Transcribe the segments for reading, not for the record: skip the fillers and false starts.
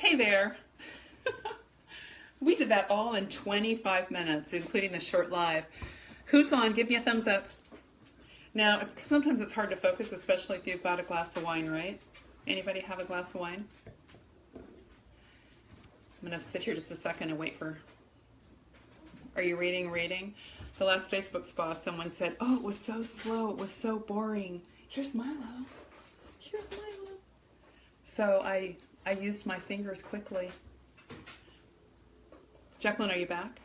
Hey there. We did that all in 25 minutes, including the short live. Who's on? Give me a thumbs up. Now, sometimes it's hard to focus, especially if you've got a glass of wine, right? Anybody have a glass of wine? I'm going to sit here just a second and wait for... Are you reading? The last Facebook spa, someone said, oh, it was so slow. It was so boring. Here's Milo. So I used my fingers quickly. Jacqueline, are you back?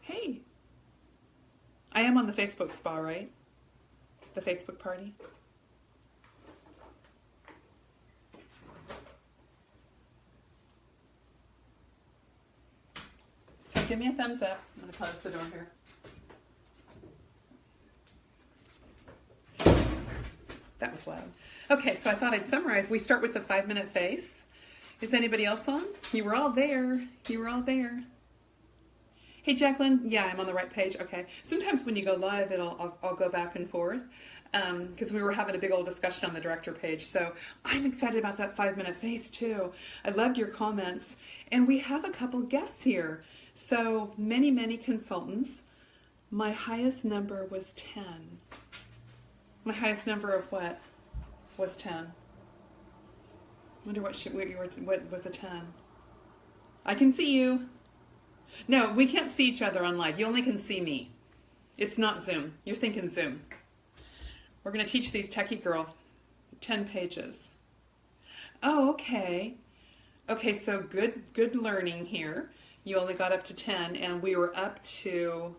Hey. I am on the Facebook spa, right? The Facebook party. So give me a thumbs up. I'm going to close the door here. That was loud. Okay, so I thought I'd summarize. We start with the 5-minute face. Is anybody else on? You were all there. Hey, Jacqueline. Yeah, I'm on the right page. Okay. Sometimes when you go live, I'll go back and forth because we were having a big old discussion on the director page. So I'm excited about that 5-minute face too. I loved your comments. And we have a couple guests here. So many consultants. My highest number was 10. My highest number of what was 10? I wonder what was a 10. I can see you. No, we can't see each other on live. You only can see me. It's not Zoom. You're thinking Zoom. We're going to teach these techie girls 10 pages. Oh, okay. Okay, so good learning here. You only got up to 10, and we were up to...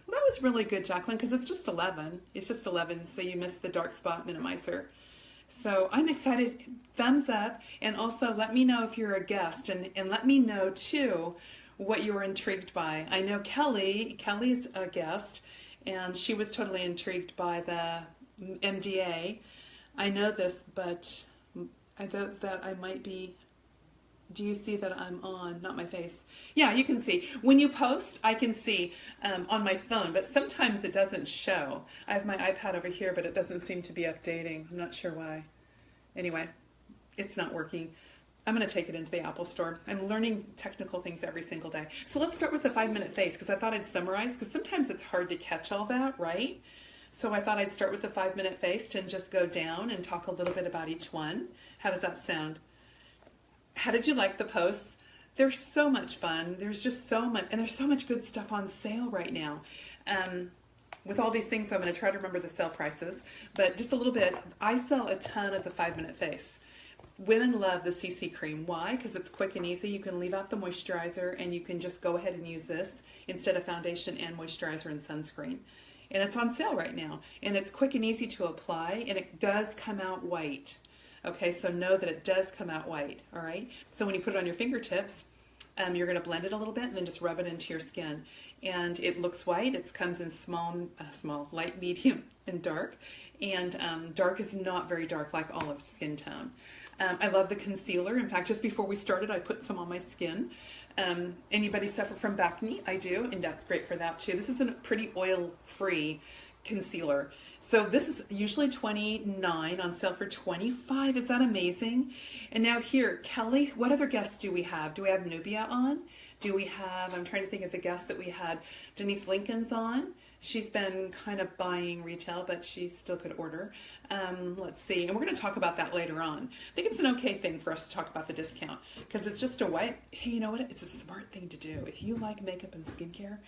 Well, that was really good, Jacqueline, because it's just 11. It's just 11, so you missed the dark spot minimizer. So I'm excited. Thumbs up, and also let me know if you're a guest, and let me know, too, what you were intrigued by. I know Kelly's a guest, and she was totally intrigued by the MDA. I know this, but I thought that I might be... Do you see that I'm on? Not my face. Yeah, you can see. When you post, I can see on my phone, but sometimes it doesn't show. I have my iPad over here, but it doesn't seem to be updating. I'm not sure why. Anyway, it's not working. I'm going to take it into the Apple Store. I'm learning technical things every single day. So let's start with the 5-minute face, because I thought I'd summarize, because sometimes it's hard to catch all that, right? So I thought I'd start with the 5-minute face and just go down and talk a little bit about each one. How does that sound? How did you like the posts? They're so much fun. There's just so much, and there's so much good stuff on sale right now. With all these things, I'm going to try to remember the sale prices, but just a little bit. I sell a ton of the 5-minute face. Women love the CC cream. Why? Because it's quick and easy. You can leave out the moisturizer, and you can just go ahead and use this instead of foundation and moisturizer and sunscreen. And it's on sale right now, and it's quick and easy to apply, and it does come out white. Okay, so know that it does come out white, all right? So when you put it on your fingertips, you're going to blend it a little bit and then just rub it into your skin. And it looks white. It comes in small, light, medium, and dark. And dark is not very dark, like olive skin tone. I love the concealer. In fact, just before we started, I put some on my skin. Anybody suffer from acne? I do, and that's great for that too. This is a pretty oil-free concealer. So this is usually $29, on sale for $25. Is that amazing? And now here, Kelly, what other guests do we have? Do we have Nubia on? Do we have, I'm trying to think of the guests that we had. Denise Lincoln's on. She's been kind of buying retail, but she still could order. Let's see, and we're going to talk about that later on. I think it's an okay thing for us to talk about the discount, because it's just a way, hey, you know what? It's a smart thing to do. If you like makeup and skincare,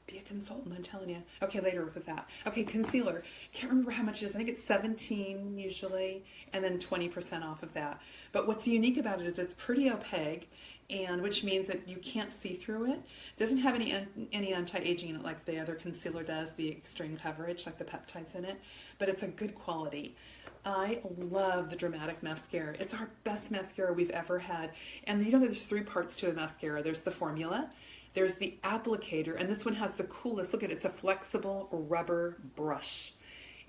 be a consultant, I'm telling you. Okay, later with that. Okay, concealer. Can't remember how much it is. I think it's $17 usually, and then 20% off of that. But what's unique about it is it's pretty opaque, and which means that you can't see through it. It doesn't have any anti-aging in it like the other concealer does, the extreme coverage, like the peptides in it, but it's a good quality. I love the Dramatic Mascara. It's our best mascara we've ever had. And you know there's 3 parts to a mascara. There's the formula, there's the applicator, and this one has the coolest, look at it, it's a flexible rubber brush.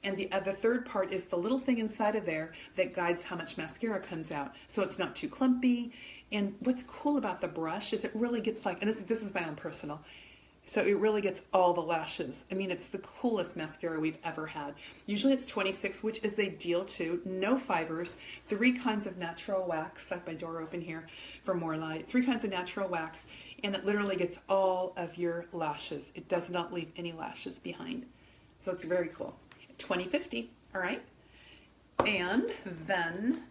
And the third part is the little thing inside of there that guides how much mascara comes out. So it's not too clumpy. And what's cool about the brush is it really gets like, and this is my own personal, So it really gets all the lashes. I mean, it's the coolest mascara we've ever had. Usually it's 26, which is a deal too. No fibers, 3 kinds of natural wax. I have my door open here for more light. 3 kinds of natural wax, and it literally gets all of your lashes. It does not leave any lashes behind. So it's very cool. 2050, all right? And then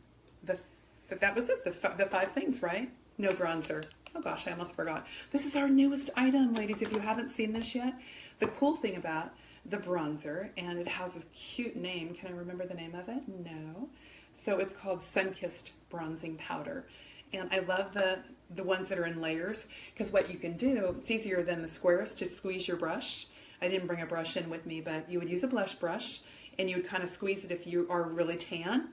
that was it, the 5 things, right? No bronzer. Oh gosh, I almost forgot. This is our newest item, ladies, if you haven't seen this yet. The cool thing about the bronzer, and it has this cute name. Can I remember the name of it? No. So it's called Sunkissed Bronzing Powder. And I love the ones that are in layers, because what you can do, it's easier than the squares to squeeze your brush. I didn't bring a brush in with me, but you would use a blush brush, and you would kind of squeeze it if you are really tan,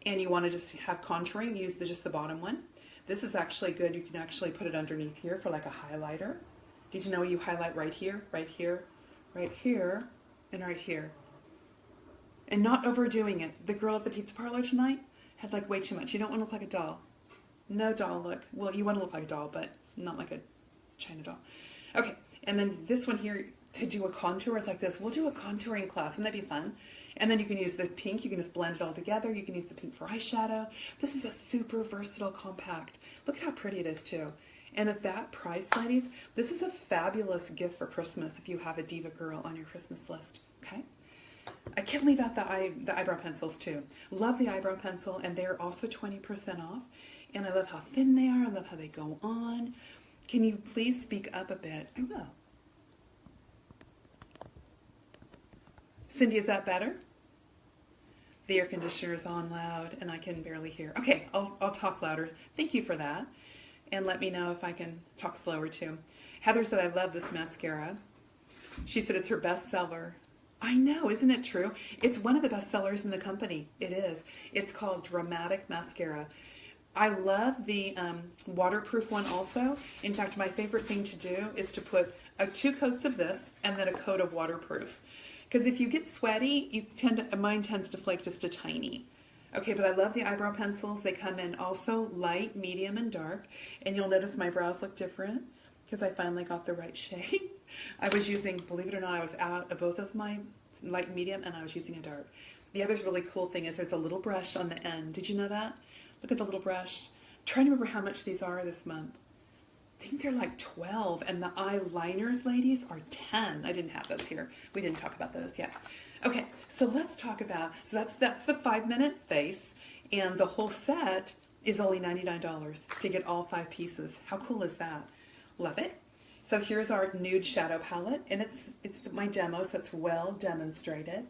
and you want to just have contouring, use just the bottom one. This is actually good. You can actually put it underneath here for like a highlighter. Did you know you highlight right here, right here, right here, and right here? And not overdoing it. The girl at the pizza parlor tonight had like way too much. You don't want to look like a doll. No doll look. Well, you want to look like a doll, but not like a China doll. Okay, and then this one here, to do a contour is like this. We'll do a contouring class. Wouldn't that be fun? And then you can use the pink. You can just blend it all together. You can use the pink for eyeshadow. This is a super versatile compact. Look how pretty it is too. And at that price, ladies, this is a fabulous gift for Christmas if you have a diva girl on your Christmas list. Okay. I can't leave out the eyebrow pencils too. Love the eyebrow pencil, and they're also 20% off. And I love how thin they are. I love how they go on. Can you please speak up a bit? I will. Cindy, is that better? The air conditioner is on loud and I can barely hear. Okay, I'll talk louder. Thank you for that. And let me know if I can talk slower too. Heather said, I love this mascara. She said it's her best seller. I know, isn't it true? It's one of the best sellers in the company. It is. It's called Dramatic Mascara. I love the waterproof one also. In fact, my favorite thing to do is to put 2 coats of this and then a coat of waterproof. Because if you get sweaty, mine tends to flake just a tiny. Okay, but I love the eyebrow pencils. They come in also light, medium, and dark. And you'll notice my brows look different because I finally got the right shade. I was using, believe it or not, I was out of both of my light and medium, and I was using a dark. The other really cool thing is there's a little brush on the end. Did you know that? Look at the little brush. I'm trying to remember how much these are this month. I think they're like 12, and the eyeliners, ladies, are 10. I didn't have those here. We didn't talk about those yet. Okay, so let's talk about, so that's the 5-minute face, and the whole set is only $99 to get all 5 pieces. How cool is that? Love it. So here's our nude shadow palette, and it's my demo, so it's well demonstrated.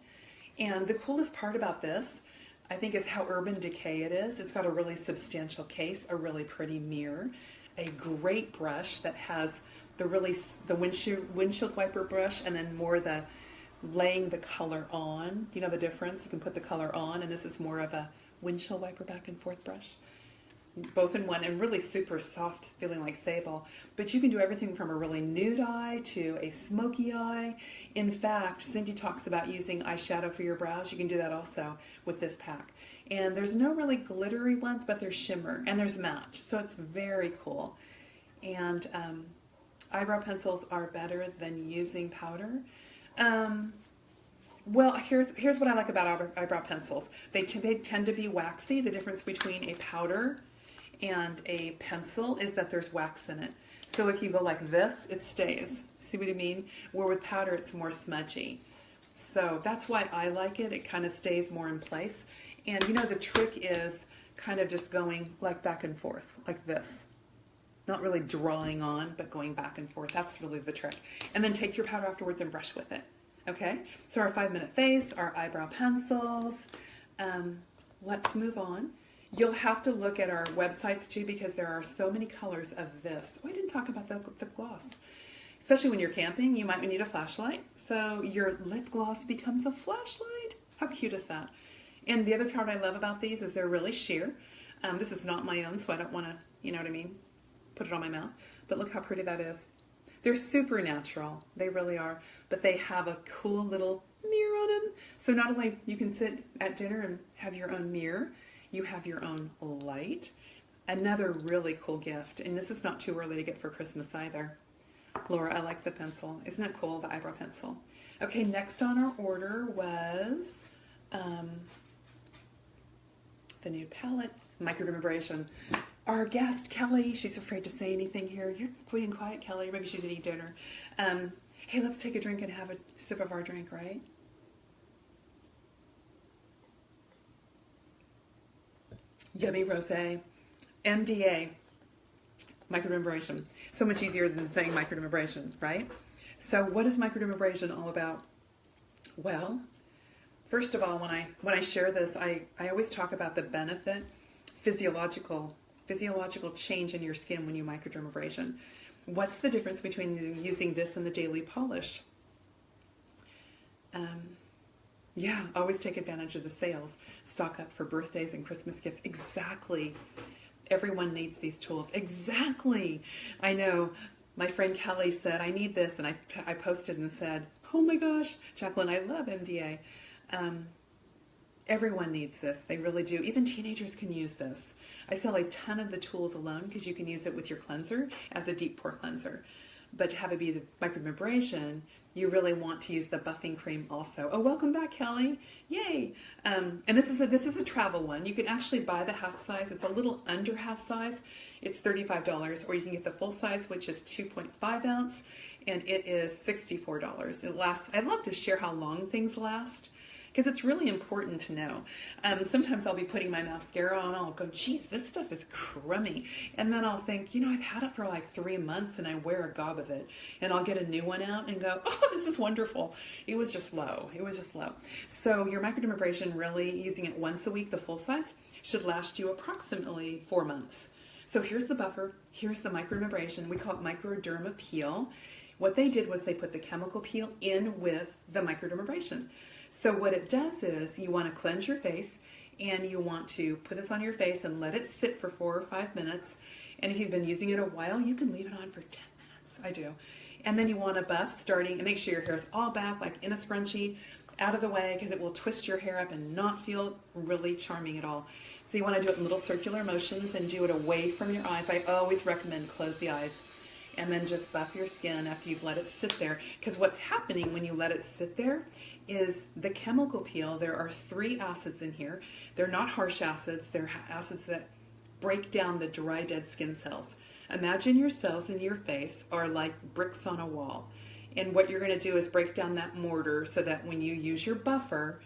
And the coolest part about this, I think, is how Urban Decay it is. It's got a really substantial case, a really pretty mirror, a great brush that has the windshield wiper brush, and then more the laying the color on. You know the difference? You can put the color on, and this is more of a windshield wiper back and forth brush. Both in one, and really super soft, feeling like sable. But you can do everything from a really nude eye to a smoky eye. In fact, Cindy talks about using eyeshadow for your brows. You can do that also with this pack. And there's no really glittery ones, but there's shimmer, and there's matte. So it's very cool. And eyebrow pencils are better than using powder. Well, here's what I like about eyebrow pencils. They tend to be waxy. The difference between a powder and a pencil is that there's wax in it. So if you go like this, it stays. See what I mean? Where with powder, it's more smudgy. So that's why I like it. It kind of stays more in place. And you know, the trick is kind of just going like back and forth, like this. Not really drawing on, but going back and forth. That's really the trick. And then take your powder afterwards and brush with it. Okay? So our 5-minute face, our eyebrow pencils. Let's move on. You'll have to look at our websites too, because there are so many colors of this. Oh, I didn't talk about the gloss. Especially when you're camping, you might need a flashlight. So your lip gloss becomes a flashlight. How cute is that? And the other part I love about these is they're really sheer. This is not my own, so I don't want to, you know what I mean, put it on my mouth. But look how pretty that is. They're super natural. They really are. But they have a cool little mirror on them. So not only you can sit at dinner and have your own mirror, you have your own light. Another really cool gift, and this is not too early to get for Christmas either. Laura, I like the pencil. Isn't that cool, the eyebrow pencil? Okay, next on our order was the nude palette, microdermabrasion. Our guest, Kelly, she's afraid to say anything here. You're being quiet, Kelly. Maybe she's eating dinner. Hey, let's take a drink and have a sip of our drink, right? Yummy rosé. MDA, microdermabrasion. So much easier than saying microdermabrasion, right? So what is microdermabrasion all about? Well, first of all, when I share this, I always talk about the benefit, physiological change in your skin when you microdermabrasion. What's the difference between using this and the daily polish? Yeah, always take advantage of the sales. Stock up for birthdays and Christmas gifts. Exactly. Everyone needs these tools. Exactly. I know my friend Kelly said, I need this. And I posted and said, oh my gosh, Jacqueline, I love MDA. Everyone needs this. They really do. Even teenagers can use this. I sell a ton of the tools alone because you can use it with your cleanser as a deep pore cleanser. But to have it be the microdermabrasion, you really want to use the buffing cream also. Oh, welcome back, Kelly. Yay. And this is a travel one. You can actually buy the half size. It's a little under half size. It's $35. Or you can get the full size, which is 2.5 ounce, and it is $64. It lasts. I'd love to share how long things last, because it's really important to know. Sometimes I'll be putting my mascara on, I'll go, geez, this stuff is crummy. And then I'll think, you know, I've had it for like 3 months and I wear a gob of it. And I'll get a new one out and go, oh, this is wonderful. It was just low. It was just low. So your microdermabrasion, really using it once a week, the full size, should last you approximately 4 months. So here's the buffer. Here's the microdermabrasion. We call it microderma peel. What they did was they put the chemical peel in with the microdermabrasion. So what it does is you want to cleanse your face and you want to put this on your face and let it sit for 4 or 5 minutes. And if you've been using it a while, you can leave it on for 10 minutes. I do. And then you want to buff starting and make sure your hair is all back, like in a scrunchie, out of the way, because it will twist your hair up and not feel really charming at all. So you want to do it in little circular motions and do it away from your eyes. I always recommend close the eyes and then just buff your skin after you've let it sit there. Because what's happening when you let it sit there is the chemical peel. There are 3 acids in here. They're not harsh acids. They're acids that break down the dry, dead skin cells. Imagine your cells in your face are like bricks on a wall. And what you're going to do is break down that mortar so that when you use your buffer,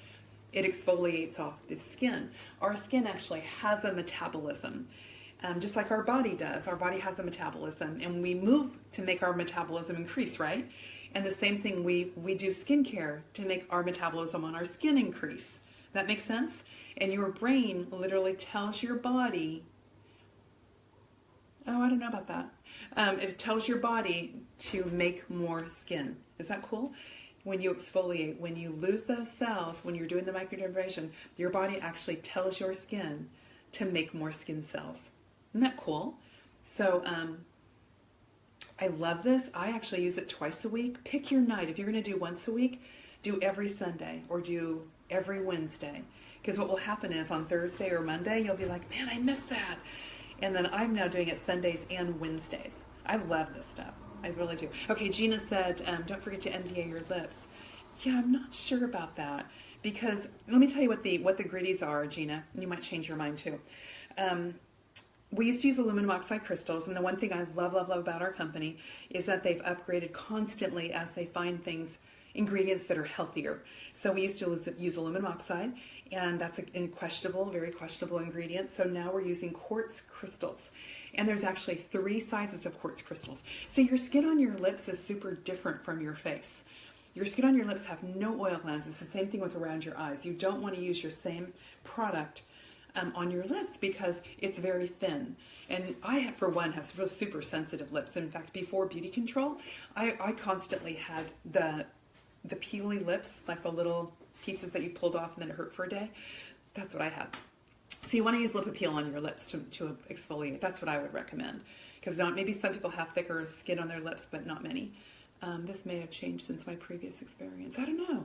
it exfoliates off the skin. Our skin actually has a metabolism. Just like our body does. Our body has a metabolism, and we move to make our metabolism increase, right? And the same thing, we do skincare to make our metabolism on our skin increase. That makes sense? And your brain literally tells your body, oh, I don't know about that. It tells your body to make more skin. Is that cool? When you exfoliate, when you lose those cells, when you're doing the microdermabrasion, your body actually tells your skin to make more skin cells. Isn't that cool? So I love this. I actually use it twice a week. Pick your night. If you're going to do once a week, do every Sunday or do every Wednesday. Because what will happen is on Thursday or Monday, you'll be like, man, I missed that. And then I'm now doing it Sundays and Wednesdays. I love this stuff. I really do. Okay, Gina said, don't forget to MDA your lips. Yeah, I'm not sure about that. Because let me tell you what the gritties are, Gina. You might change your mind too. We used to use aluminum oxide crystals, and the one thing I love about our company is that they've upgraded constantly as they find ingredients that are healthier. So we used to use aluminum oxide, and that's a very questionable ingredient. So now we're using quartz crystals. And there's actually 3 sizes of quartz crystals. So your skin on your lips is super different from your face. Your skin on your lips have no oil glands. It's the same thing with around your eyes. You don't want to use your same product on your lips because it's very thin. And I, for one, have super sensitive lips. In fact, before beauty control, I constantly had the peely lips, like the little pieces that you pulled off and then it hurt for a day. That's what I had. So you want to use lip appeal on your lips to exfoliate. That's what I would recommend. Because maybe some people have thicker skin on their lips, but not many. This may have changed since my previous experience. I don't know.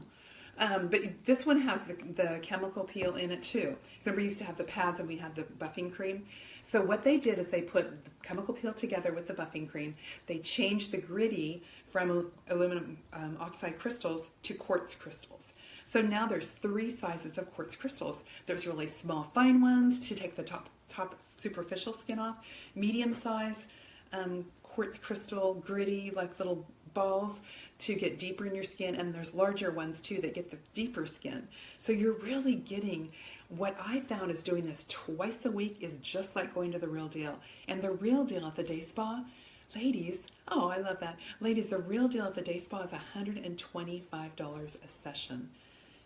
But this one has the chemical peel in it too. So we used to have the pads and we had the buffing cream. So what they did is they put the chemical peel together with the buffing cream. They changed the gritty from aluminum oxide crystals to quartz crystals. So now there's 3 sizes of quartz crystals. There's really small, fine ones to take the top superficial skin off, medium size quartz crystal, gritty, like little balls to get deeper in your skin, and there's larger ones too that get the deeper skin. So you're really getting, what I found is doing this twice a week is just like going to the Real Deal. And the Real Deal at the day spa, ladies, oh, I love that. Ladies, the Real Deal at the day spa is $125 a session.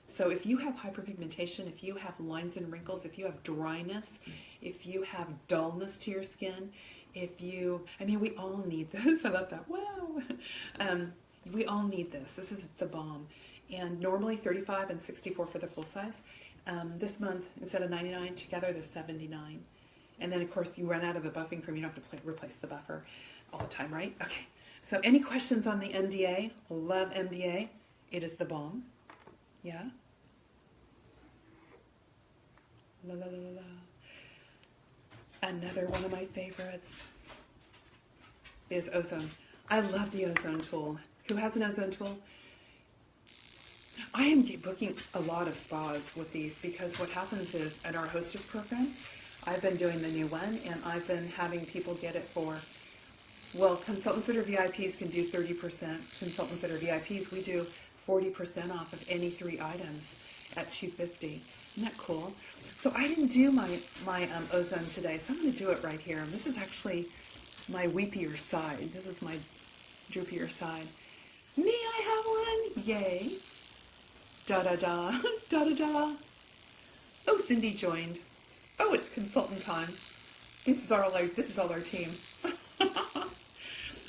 So if you have hyperpigmentation, if you have lines and wrinkles, if you have dryness, if you have dullness to your skin, I mean, we all need this. I love that. Wow. We all need this. This is the bomb. And normally $35 and $64 for the full size. This month, instead of $99 together, they're $79. And then, of course, you run out of the buffing cream. You don't have to replace the buffer all the time, right? Okay. So any questions on the MDA? Love MDA. It is the bomb. Yeah? La la la la la. Another one of my favorites is ozone. I love the ozone tool. Who has an ozone tool? I am booking a lot of spas with these because what happens is at our hostess program, I've been doing the new one and I've been having people get it for, well, consultants that are VIPs can do 30%. Consultants that are VIPs, we do 40% off of any 3 items at $250. Isn't that cool? So I didn't do my ozone today, so I'm going to do it right here. And this is actually my weepier side. This is my droopier side. Me, I have one. Yay. Da-da-da. Da-da-da. Oh, Cindy joined. Oh, it's consultant time. This is all our team.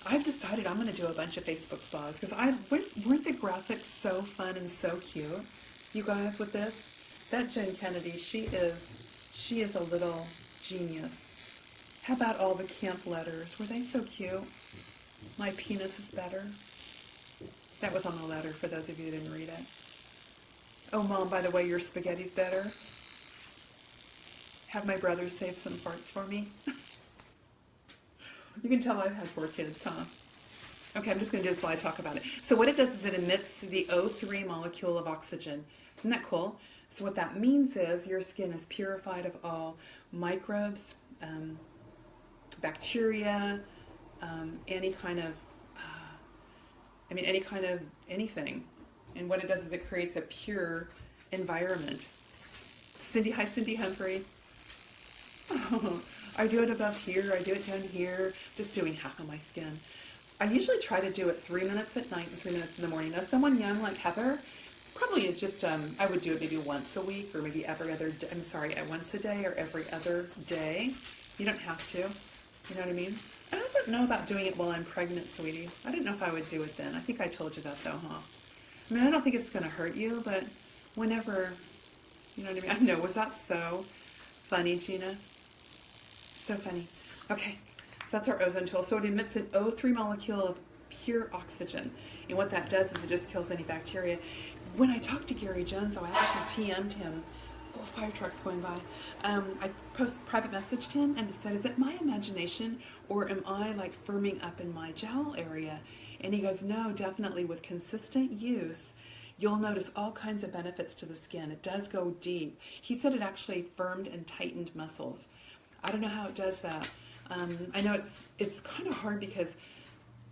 I've decided I'm going to do a bunch of Facebook spas because weren't the graphics so fun and so cute? You guys with this? That Jen Kennedy, she is a little genius. How about all the camp letters? Were they so cute? My penis is better. That was on the letter for those of you who didn't read it. Oh, Mom, by the way, your spaghetti's better. Have my brother save some parts for me. You can tell I've had 4 kids, huh? Okay, I'm just going to do this while I talk about it. So what it does is it emits the O3 molecule of oxygen. Isn't that cool? So what that means is your skin is purified of all microbes, bacteria, any kind of anything. And what it does is it creates a pure environment. Cindy, hi Cindy Humphrey. Oh, I do it above here, I do it down here, just doing half of my skin. I usually try to do it 3 minutes at night and 3 minutes in the morning. Now someone young like Heather, probably it's just, I would do it maybe once a week or maybe once a day or every other day. You don't have to, you know what I mean? I don't know about doing it while I'm pregnant, sweetie. I didn't know if I would do it then. I think I told you that though, huh? I mean, I don't think it's going to hurt you, but whenever, you know what I mean? I know, was that so funny, Gina? So funny. Okay, so that's our ozone tool. So it emits an O3 molecule of pure oxygen. And what that does is it just kills any bacteria. When I talked to Gary Jones, I actually PM'd him. Oh, fire truck's going by. I private messaged him and it said, is it my imagination or am I like firming up in my jowl area? And he goes, no, definitely with consistent use, you'll notice all kinds of benefits to the skin. It does go deep. He said it actually firmed and tightened muscles. I don't know how it does that. I know it's kind of hard because,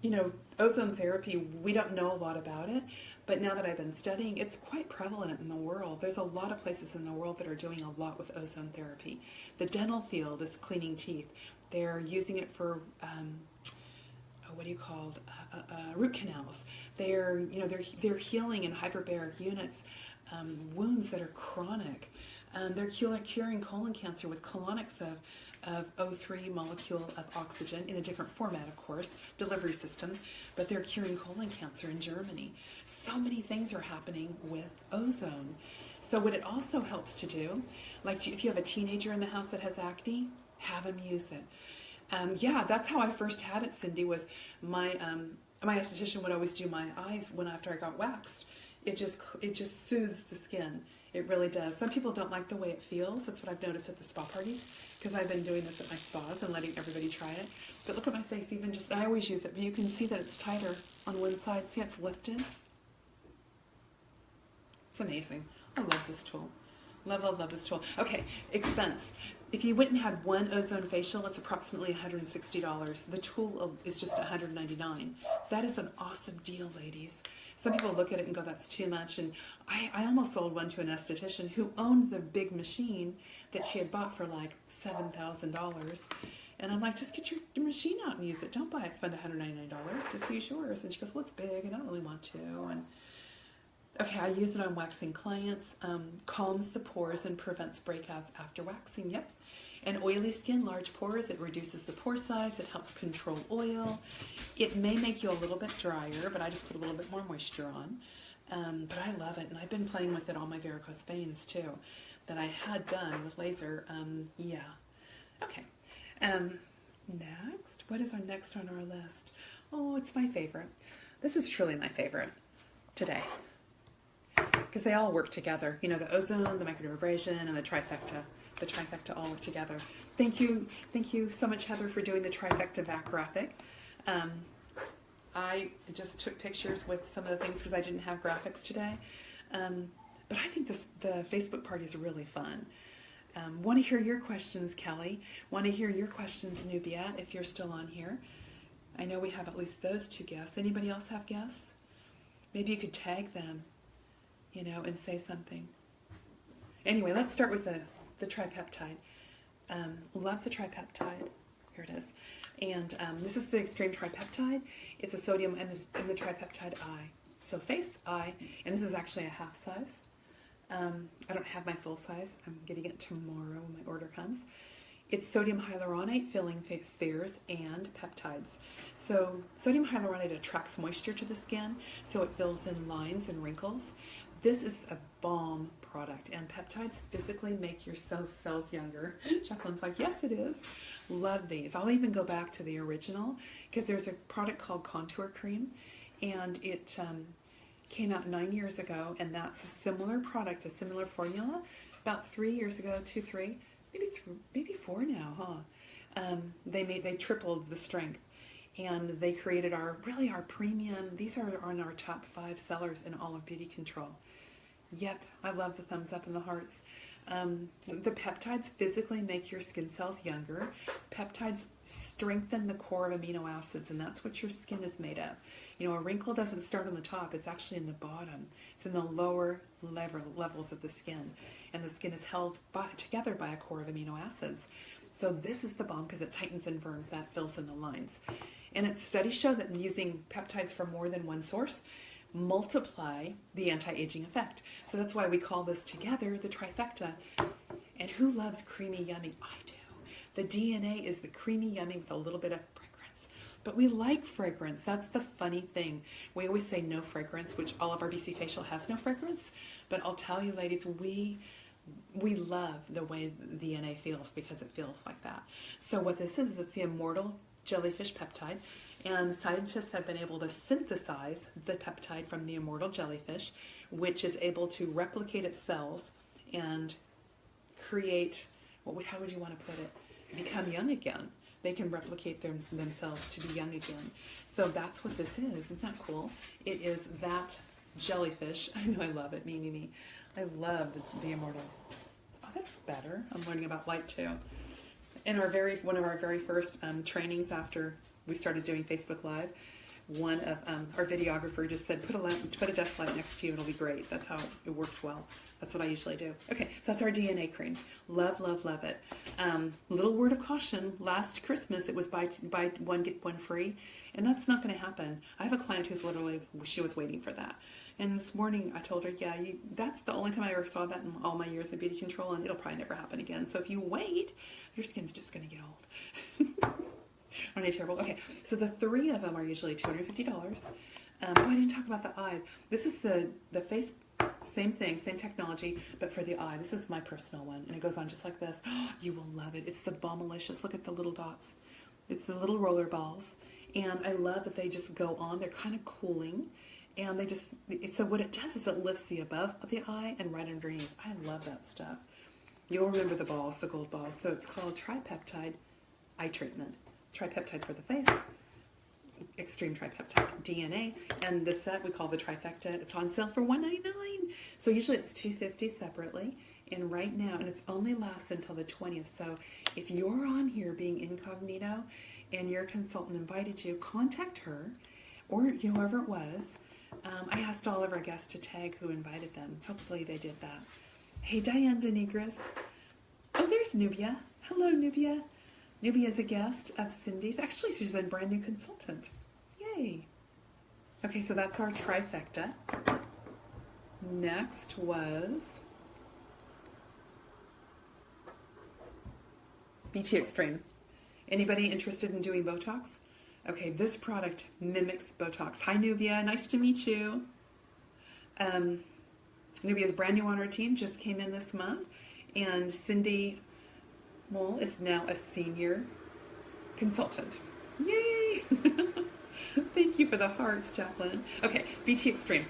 you know, ozone therapy, we don't know a lot about it, but now that I've been studying, it's quite prevalent in the world. There's a lot of places in the world that are doing a lot with ozone therapy. The dental field is cleaning teeth. They're using it for, root canals. They're healing in hyperbaric units wounds that are chronic. They're curing colon cancer with colonics of O3 molecule of oxygen in a different format, of course, delivery system, but they're curing colon cancer in Germany. So many things are happening with ozone. So what it also helps to do, like if you have a teenager in the house that has acne, have them use it. Yeah, that's how I first had it, Cindy, was my esthetician would always do my eyes after I got waxed. it just soothes the skin. It really does. Some people don't like the way it feels. That's what I've noticed at the spa parties, because I've been doing this at my spas and letting everybody try it. But look at my face, even just, I always use it, but you can see that it's tighter on one side. See, it's lifted. It's amazing. I love this tool. Love, love, love this tool. Okay, expense. If you went and had one ozone facial, it's approximately $160. The tool is just $199. That is an awesome deal, ladies. Some people look at it and go, that's too much. And I almost sold one to an esthetician who owned the big machine that she had bought for like $7,000. And I'm like, just get your machine out and use it. Don't buy it, spend $199. Just use yours. And she goes, well, it's big. I don't really want to. And okay, I use it on waxing clients. Calms the pores and prevents breakouts after waxing. Yep. And oily skin, large pores, it reduces the pore size, it helps control oil. It may make you a little bit drier, but I just put a little bit more moisture on. But I love it, and I've been playing with it on my varicose veins too, that I had done with laser. Yeah. Okay. Next, what is our next on our list? Oh, it's my favorite. This is truly my favorite today, because they all work together. You know, the ozone, the microdermabrasion, and the trifecta. The trifecta all work together. Thank you so much, Heather, for doing the trifecta back graphic. I just took pictures with some of the things because I didn't have graphics today. But I think the Facebook party is really fun. Want to hear your questions, Kelly. Want to hear your questions, Nubia, if you're still on here. I know we have at least those two guests. Anybody else have guests? Maybe you could tag them, you know, and say something. Anyway, let's start with the tripeptide. Love the tripeptide. Here it is. And this is the extreme tripeptide. It's a sodium and the tripeptide eye. So face, eye, and this is actually a half size. I don't have my full size. I'm getting it tomorrow when my order comes. It's sodium hyaluronate filling spheres and peptides. So sodium hyaluronate attracts moisture to the skin, so it fills in lines and wrinkles. This is a balm product, and peptides physically make your cells younger. Jacqueline's like, yes, it is. Love these. I'll even go back to the original, because there's a product called Contour Cream, and it came out 9 years ago, and that's a similar product, a similar formula, about 3 years ago, 2, 3, maybe 4 now, huh? They tripled the strength. And they created our premium. These are on our top 5 sellers in all of beauty control. Yep, I love the thumbs up and the hearts. The peptides physically make your skin cells younger. Peptides strengthen the core of amino acids, and that's what your skin is made of. You know, a wrinkle doesn't start on the top, it's actually in the bottom. It's in the lower levels of the skin, and the skin is held together by a core of amino acids. So this is the balm because it tightens and firms that, fills in the lines. And its studies show that using peptides from more than one source multiply the anti-aging effect. So that's why we call this together the trifecta. And who loves creamy yummy? I do. The DNA is the creamy yummy with a little bit of fragrance. But we like fragrance. That's the funny thing. We always say no fragrance, which all of our BC Facial has no fragrance. But I'll tell you, ladies, we love the way the DNA feels because it feels like that. So what this is it's the immortal jellyfish peptide, and scientists have been able to synthesize the peptide from the immortal jellyfish, which is able to replicate its cells and create, how would you want to put it, become young again. They can replicate themselves to be young again. So that's what this is. Isn't that cool? It is that jellyfish. I know, I love it. Me. I love the immortal. Oh, that's better. I'm learning about light too. In one of our very first trainings after we started doing Facebook Live, one of our videographer just said, put a desk light next to you, it'll be great. That's how it works well. That's what I usually do. Okay, so that's our DNA cream. Love, love, love it. Little word of caution, last Christmas it was buy one, get one free, and that's not going to happen. I have a client who's literally, she was waiting for that. And this morning I told her, yeah, that's the only time I ever saw that in all my years of beauty control, and it'll probably never happen again. So if you wait, your skin's just going to get old. Aren't they terrible? Okay, so the 3 of them are usually $250. I didn't talk about the eye. This is the face, same thing, same technology, but for the eye. This is my personal one, and it goes on just like this. You will love it. It's the Balmalicious. Look at the little dots. It's the little roller balls, and I love that they just go on. They're kind of cooling, And they just, so what it does is it lifts the above of the eye and right underneath. I love that stuff. You'll remember the balls, the gold balls. So it's called Tripeptide Eye Treatment. Tripeptide for the face, extreme tripeptide DNA, and the set we call the trifecta. It's on sale for $199. So usually it's $250 separately. And right now, and it's only lasts until the 20th. So if you're on here being incognito and your consultant invited you, contact her or whoever it was. I asked all of our guests to tag who invited them. Hopefully they did that. Hey, Diane Denigris. Oh, there's Nubia. Hello, Nubia. Nubia is a guest of Cindy's. Actually, she's a brand new consultant. Yay. Okay, so that's our trifecta. Next was BT Extreme. Anybody interested in doing Botox? Okay, this product mimics Botox. Hi, Nubia. Nice to meet you. Nubia's brand new on our team, just came in this month. And Cindy Moll is now a senior consultant. Yay! Thank you for the hearts, Jacqueline. Okay, BT Extreme.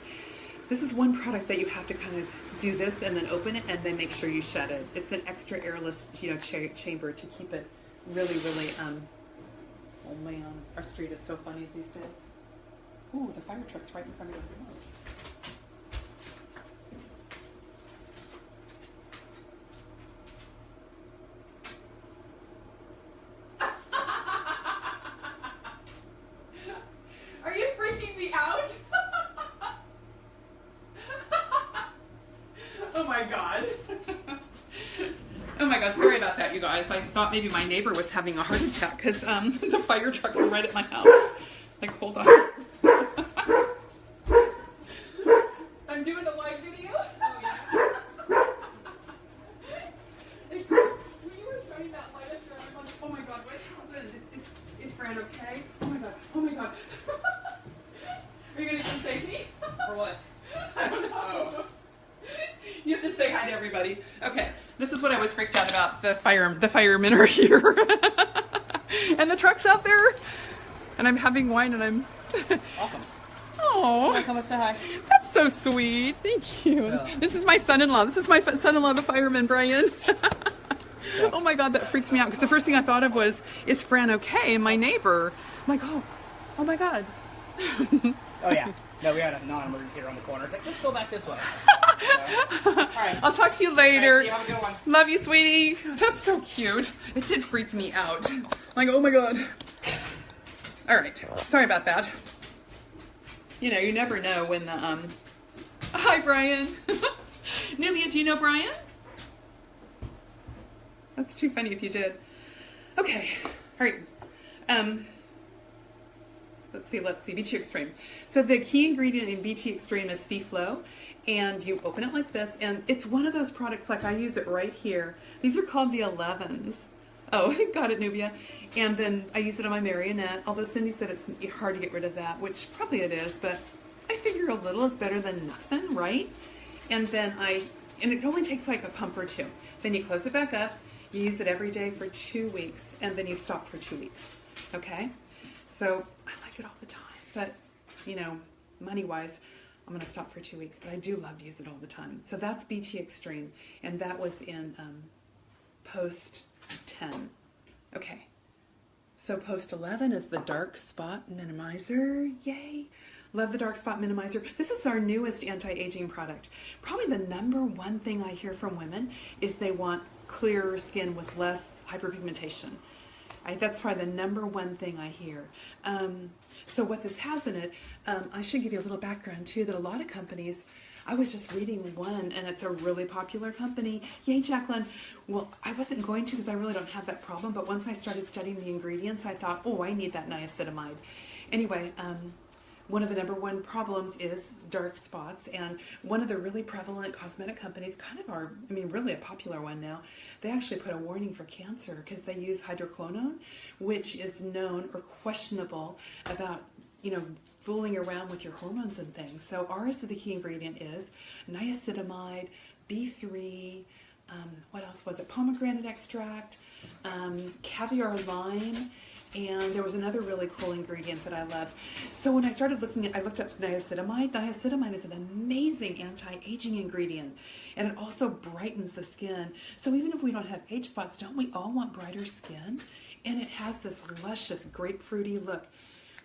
This is one product that you have to kind of do this and then open it and then make sure you shut it. It's an extra airless, chamber to keep it really, oh man, our street is so funny these days. Ooh, the fire truck's right in front of your house. Are you freaking me out? Oh my God. Oh my God, sorry about that, you guys. I thought maybe my neighbor was having a heart attack because the fire truck is right at my house. Like, hold on. I'm doing a live video. Oh, yeah. When you were starting that light up, I'm like, oh my God, what happened? Is Fran okay? Oh my God, oh my God. Are you going to come save me? For what? I don't know. Oh. You have to say hi to everybody. Okay, this is what I was freaked out about. The firemen are here. And the truck's out there. And I'm having wine and I'm... Awesome. Oh, Come and say hi. that's so sweet. Thank you. Yeah. This is my son-in-law. This is my son-in-law, the fireman, Brian. Yeah. Oh my God, that freaked me out because the first thing I thought of was, is Fran okay? And my neighbor. I'm like, oh my God. Oh yeah. No, we had a non-emergency around the corner. It's like, let's go back this way. All right. I'll talk to you later. All right, see you. Have a good one. Love you, sweetie. That's so cute. It did freak me out. Like, oh my God. All right. Sorry about that. You never know when the, Hi, Brian. Nubia, do you know Brian? That's too funny if you did. Okay. All right. Let's see, BT Extreme. So the key ingredient in BT Extreme is FeeFlow, and you open it like this, and it's one of those products, like I use it right here. These are called the 11s. Oh, got it, Nubia. And then I use it on my marionette, although Cindy said it's hard to get rid of that, which probably it is, but I figure a little is better than nothing, right? And then and it only takes like a pump or two. Then you close it back up, you use it every day for 2 weeks, and then you stop for 2 weeks, okay? So I like it all the time, but money-wise, I'm gonna stop for 2 weeks, but I do love to use it all the time. So that's BT Extreme, and that was in post 10. Okay, so post 11 is the dark spot minimizer. Yay! Love the dark spot minimizer. This is our newest anti-aging product. Probably the #1 thing I hear from women is they want clearer skin with less hyperpigmentation. That's probably the #1 thing I hear. So what this has in it, I should give you a little background too, that a lot of companies, I was just reading one and it's a really popular company. Yay, Jacqueline. Well, I wasn't going to because I really don't have that problem, but once I started studying the ingredients, I thought, oh, I need that niacinamide. Anyway, one of the #1 problems is dark spots, and one of the really prevalent cosmetic companies, really a popular one now, they actually put a warning for cancer because they use hydroquinone, which is known or questionable about, fooling around with your hormones and things. So ours, the key ingredient is niacinamide, B3, what else was it? Pomegranate extract, caviar lime, And there was another really cool ingredient that I loved. So when I started looking at, I looked up niacinamide. Niacinamide is an amazing anti-aging ingredient, and it also brightens the skin. So even if we don't have age spots, don't we all want brighter skin? And it has this luscious grapefruity look.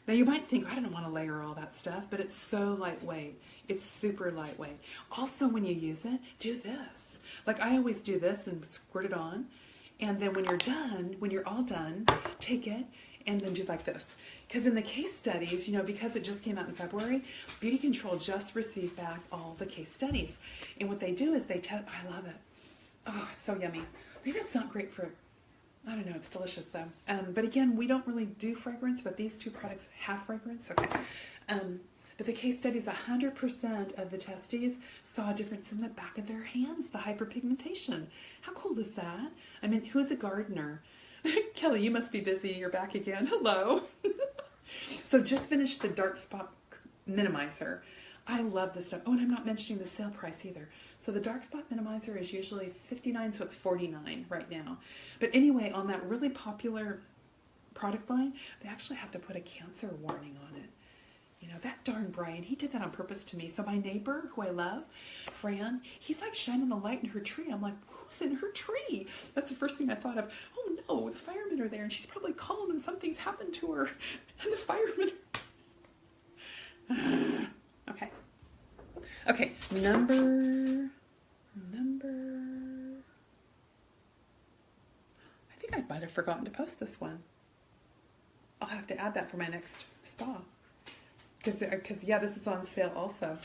Now you might think, I don't want to layer all that stuff, but it's so lightweight. It's super lightweight. Also, when you use it, do this. Like I always do this and squirt it on. And then when you're done, when you're all done, take it and then do like this. Because in the case studies, you know, because it just came out in February, Beauty Control just received back all the case studies. And what they do is they test, I love it. Oh, it's so yummy. Maybe it's not grapefruit. I don't know, it's delicious though. But again, we don't really do fragrance, but these two products have fragrance. Okay. But the case studies, 100% of the testes saw a difference in the back of their hands, the hyperpigmentation. How cool is that? I mean, who's a gardener? Kelly, you must be busy. You're back again. Hello. So just finished the dark spot minimizer. I love this stuff. Oh, and I'm not mentioning the sale price either. So the dark spot minimizer is usually $59, so it's $49 right now. But anyway, on that really popular product line, they actually have to put a cancer warning on it. You know, that darn Brian, he did that on purpose to me. So my neighbor, who I love, Fran, he's like shining the light in her tree. I'm like, who's in her tree? That's the first thing I thought of. Oh no, the firemen are there and she's probably calm and something's happened to her. And the firemen. Okay. Okay, number. I think I might have forgotten to post this one. I'll have to add that for my next spa. Because yeah, this is on sale also,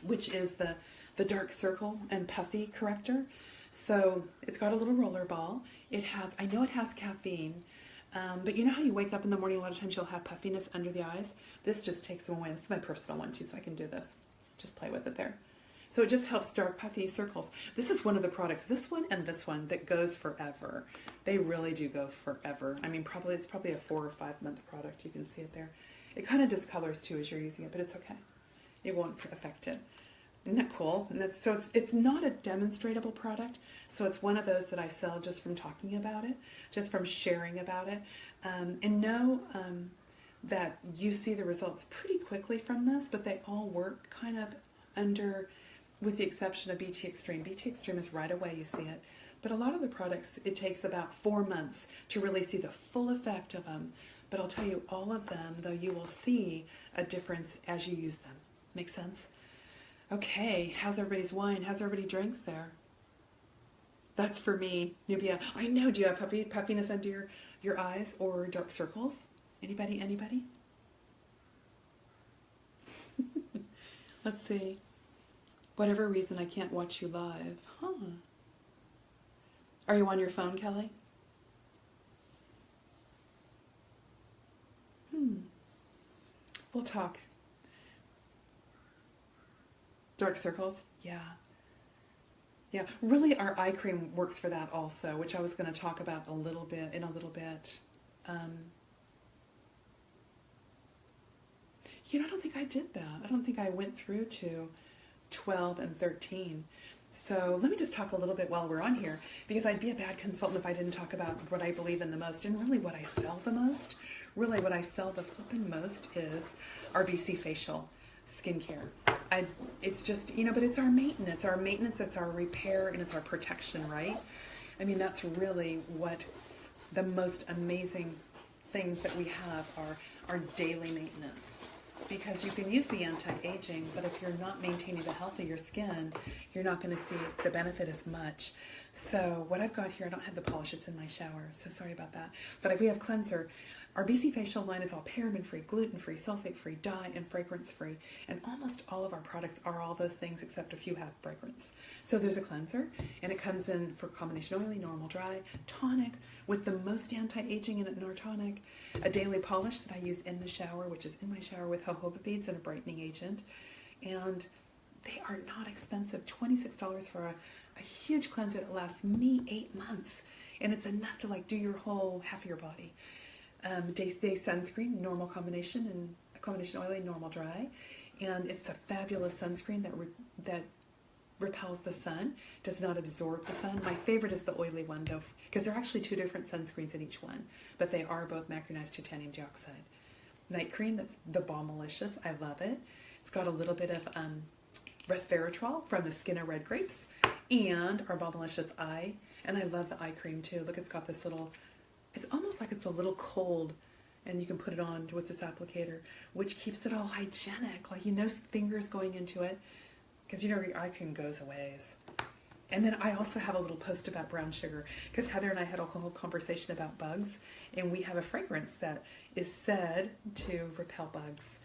which is the Dark Circle and Puffy Corrector. So it's got a little roller ball. It has, I know it has caffeine, but you know how you wake up in the morning, a lot of times you'll have puffiness under the eyes? This just takes them away. This is my personal one too, so I can do this. Just play with it there. So it just helps dark puffy circles. This is one of the products, this one and this one, that goes forever. They really do go forever. I mean, it's probably a 4 or 5 month product. You can see it there. It kind of discolors too as you're using it, but it's okay. It won't affect it. Isn't that cool? And it's not a demonstratable product, so it's one of those that I sell just from talking about it, just from sharing about it, and know that you see the results pretty quickly from this, but they all work kind of under, with the exception of BT Extreme. BT Extreme is right away, you see it. But a lot of the products, it takes about 4 months to really see the full effect of them. But I'll tell you, all of them, though, you will see a difference as you use them. Make sense? Okay, how's everybody's wine? How's everybody drinks there? That's for me, Nubia. I know, do you have puffiness under your eyes or dark circles? Anybody? Let's see. Whatever reason I can't watch you live. Huh. Are you on your phone, Kelly? We'll talk. Dark circles? Yeah. Yeah, really our eye cream works for that also, which I was going to talk about in a little bit. You know, I don't think I did that. I don't think I went through to 12 and 13. So let me just talk a little bit while we're on here, because I'd be a bad consultant if I didn't talk about what I believe in the most, and really what I sell the most. Really what I sell the flipping most is RBC Facial skincare. It's just, you know, but it's our maintenance, it's our repair, and it's our protection, right? I mean, that's really what the most amazing things that we have are our daily maintenance. Because you can use the anti-aging, but if you're not maintaining the health of your skin, you're not going to see the benefit as much. So what I've got here, I don't have the polish, it's in my shower, so sorry about that. But we have cleanser. Our BC Facial line is all paraben-free, gluten-free, sulfate-free, dye, and fragrance-free. And almost all of our products are all those things except a few have fragrance. So there's a cleanser, and it comes in for combination oily, normal, dry, tonic, with the most anti-aging in it, Nortonic, a daily polish that I use in the shower, which is in my shower with jojoba beads and a brightening agent. And they are not expensive, $26 for a huge cleanser that lasts me 8 months. And it's enough to like do your whole half of your body. Day sunscreen, normal combination, and a combination oily, normal, dry. And it's a fabulous sunscreen that repels the sun, does not absorb the sun. My favorite is the oily one though, because there are actually 2 different sunscreens in each one, but they are both macronized titanium dioxide. Night cream, that's the Balmalicious. I love it. It's got a little bit of resveratrol from the skin of red grapes and our Balmalicious eye. And I love the eye cream too. Look, it's got this little, it's almost like it's a little cold, and you can put it on with this applicator, which keeps it all hygienic. Like, you know, fingers going into it, because you know your eye cream goes a ways. And then I also have a little post about brown sugar, because Heather and I had a whole conversation about bugs, and we have a fragrance that is said to repel bugs.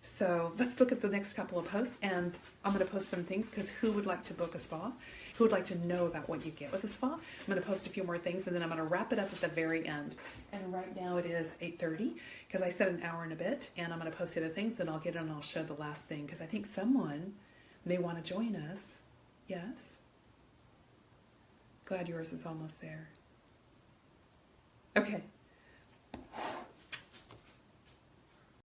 So let's look at the next couple of posts, and I'm going to post some things, because who would like to book a spa? Who would like to know about what you get with a spa? I'm going to post a few more things, and then I'm going to wrap it up at the very end. And right now it is 8:30, because I said an hour and a bit, and I'm going to post the other things, and I'll get it and I'll show the last thing, because I think someone may want to join us. Yes? Glad yours is almost there. Okay.